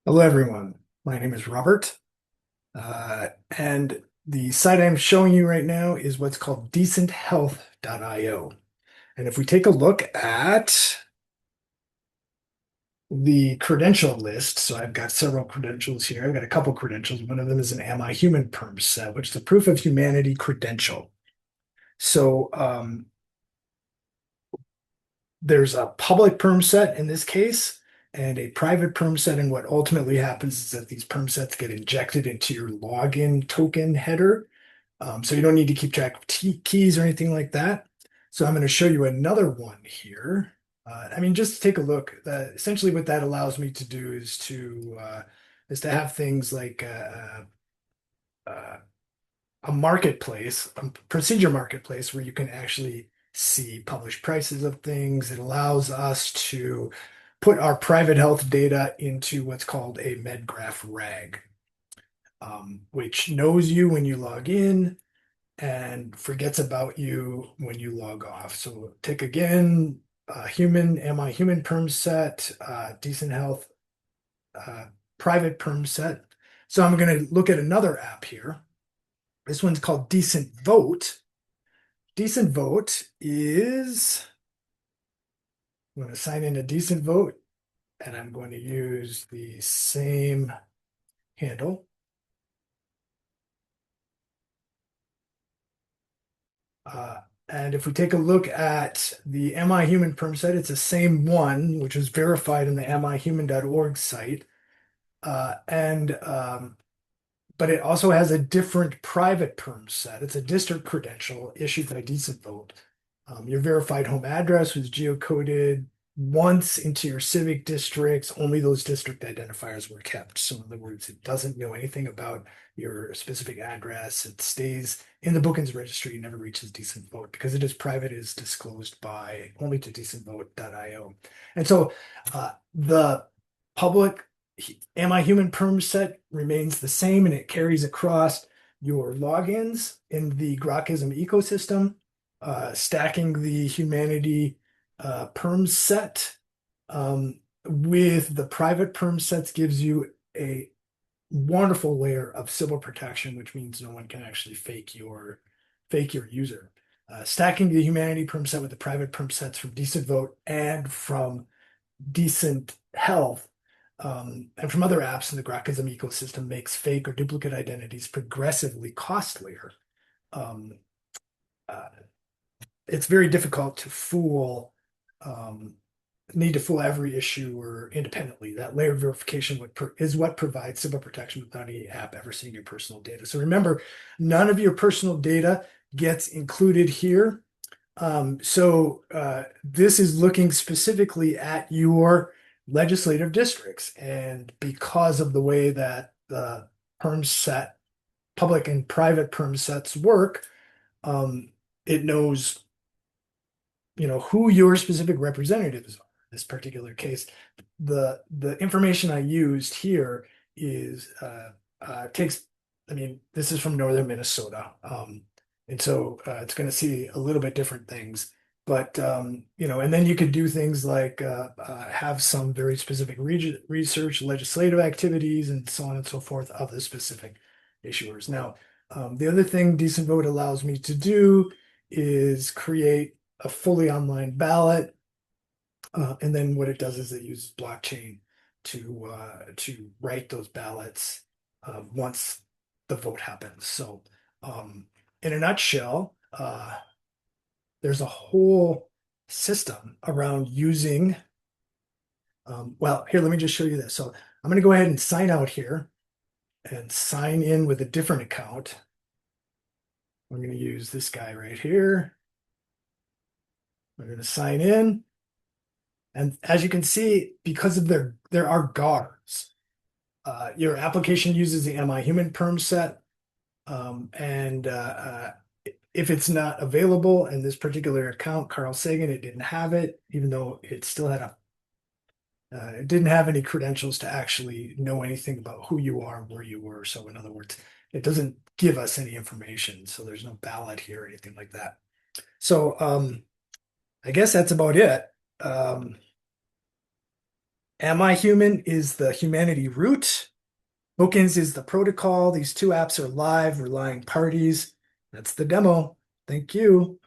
Hello, everyone. My name is Robert, and the site I'm showing you right now is what's called decenthealth.io. And if we take a look at the credential list, so I've got several credentials here. I've got a couple credentials. One of them is an Am I Human permset, which is a proof of humanity credential. So there's a public permset in this case and a private permset. And what ultimately happens is that these permsets get injected into your login token header. So you don't need to keep track of keys or anything like that. So I'm going to show you another one here. Just to take a look. Essentially, what that allows me to do is to have things like uh, a marketplace, a procedure marketplace, where you can actually see published prices of things. It allows us to put our private health data into what's called a MedGraph rag, which knows you when you log in and forgets about you when you log off. So take again, am I human perm set, decent health, uh, private perm set. So I'm going to look at another app here. This one's called Decent Vote. Decent Vote is, I'm going to sign in a Decent Vote and I'm going to use the same handle. Uh, and if we take a look at the Am I Human perm set, it's the same one, which was verified in the amihuman.org site. And But it also has a different private perm set. It's a district credential issued by Decent Vote. Your verified home address was geocoded once into your civic districts. Only those district identifiers were kept. So in other words, it doesn't know anything about your specific address. It stays in the bookings registry, never reaches Decent Vote because it is private, it is disclosed by only to decentvote.io. And so the public Am I Human perm set remains the same and it carries across your logins in the Grokism ecosystem, stacking the humanity perm set with the private perm sets gives you a wonderful layer of civil protection, which means no one can actually fake your user. Stacking the humanity perm set with the private perm sets from Decent Vote and from Decent Health and from other apps in the Grokism ecosystem makes fake or duplicate identities progressively costlier. Um, uh, it's very difficult to um, need to fool every issuer independently. That layer of verification is what provides civil protection without any app ever seeing your personal data. So remember, none of your personal data gets included here. This is looking specifically at your legislative districts. And because of the way that the perm set, public and private perm sets work, um, it knows, who your specific representatives are. In this particular case, the information I used here is takes. This is from northern Minnesota, and so it's going to see a little bit different things. But and then you could do things like have some very specific research, legislative activities, and so on and so forth of the specific issuers. Now, the other thing Decent Vote allows me to do is create a fully online ballot. And then what it does is it uses blockchain to write those ballots once the vote happens. So, in a nutshell, there's a whole system around using. Well, here, let me just show you this. So, I'm going to go ahead and sign out here and sign in with a different account. I'm going to use this guy right here. We're going to sign in. And as you can see, because of there are guards, your application uses the Am I Human perm set. And if it's not available in this particular account, Carl Sagan, it didn't have it, even though it didn't have any credentials to actually know anything about who you are and where you were. So in other words, it doesn't give us any information. So there's no ballot here or anything like that. So I guess that's about it. Um, Am I Human is the humanity root. Bookends is the protocol. These two apps are live, relying parties. That's the demo. Thank you.